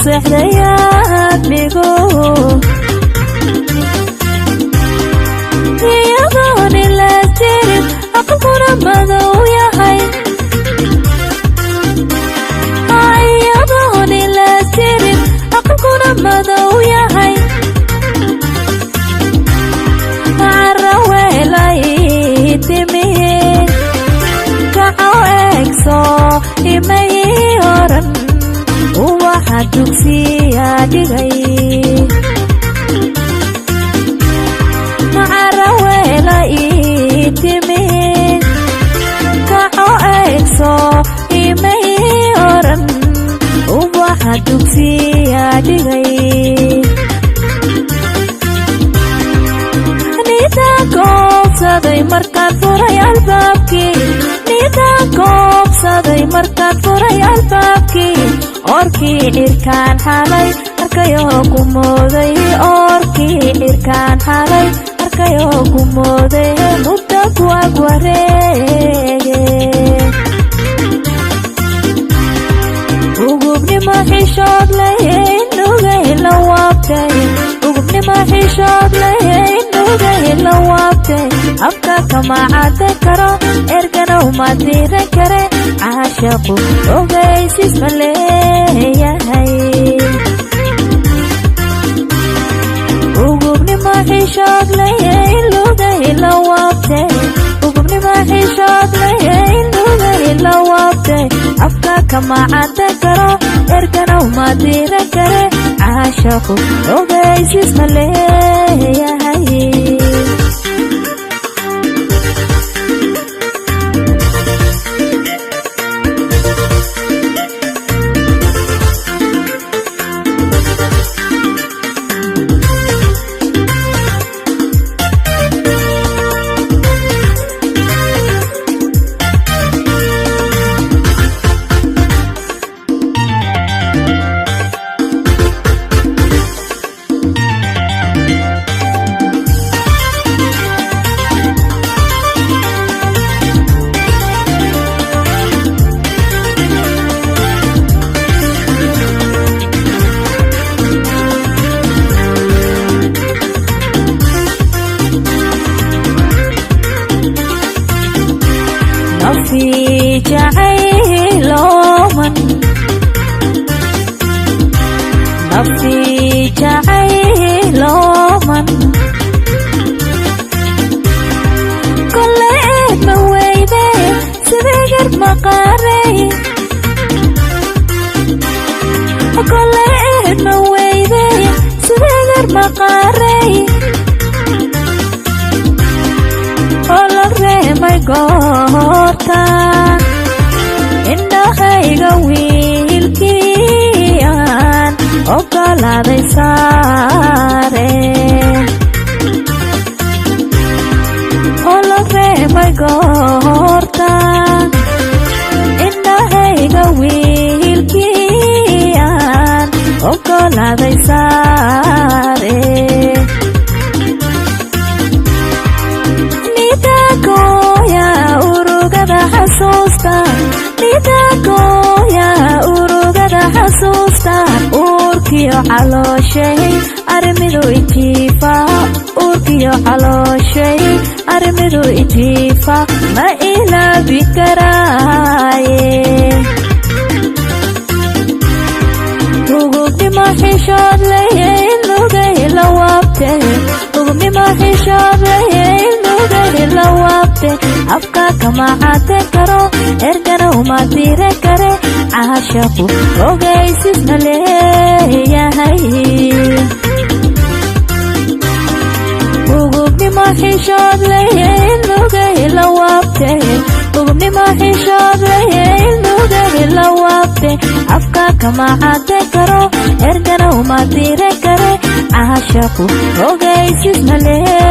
سحريات ميقول يضون الأسير أقبر مدو يا حي يضون الأسير أقبر مدو يا حي عروي لاي تمي كعو إكسو إمي أورن waxaad dugsiyaa dhigay macaraweela ii timid kaco eegso imay oran waxaad dugsiyaa dhigay nidaa koobsaday markaan furay albaabkii nidaa koobsaday markaan furay albaabkii orkii irkaan xalay arkayoo ku mooday orkii irkaan xalay arkayoo ku mooday muddo ku ag wareege ugubnimo xishood leh nugay la waabtay ugubnimo xishood leh nugay la waabtay afka kama cadde karo ergana uma diiran kare caashaqu ogaysis ma leeyahay ugubnimo xishood leh nugay la waabtay ugubnimo xishood leh nugay la waabtay afka kama cadde karo ergana uma diiran kare caashaqu ogaysis ma leeyahay في جعيل من نفي جعيل من كل مويدة سبيقر مقاري كل مويدة سبيقر مقاري my goorta indhahayga wiilkiyaan ogolaaday saare my goorta indhahayga wiilkiyaan ogolaaday saare nidagoya urugada xasuusta uurkiyo calooshay arrimidu ijiifa uurkiyo calooshay arrimidu ijiifa ma ilaabi karaaye ugubnimo xishood leh nugay la waabtay ugubnimo xishood leh nugay la waabtay afka kama cadde karo ergana uma diiran kare caashaqu ogaysis ma leeyahay ugubnimo xishood leh nugay la waabtay ugubnimo xishood leh nugay la waabtay afka kama cadde karo ergana uma diiran kare caashaqu ogaysis ma leeyahay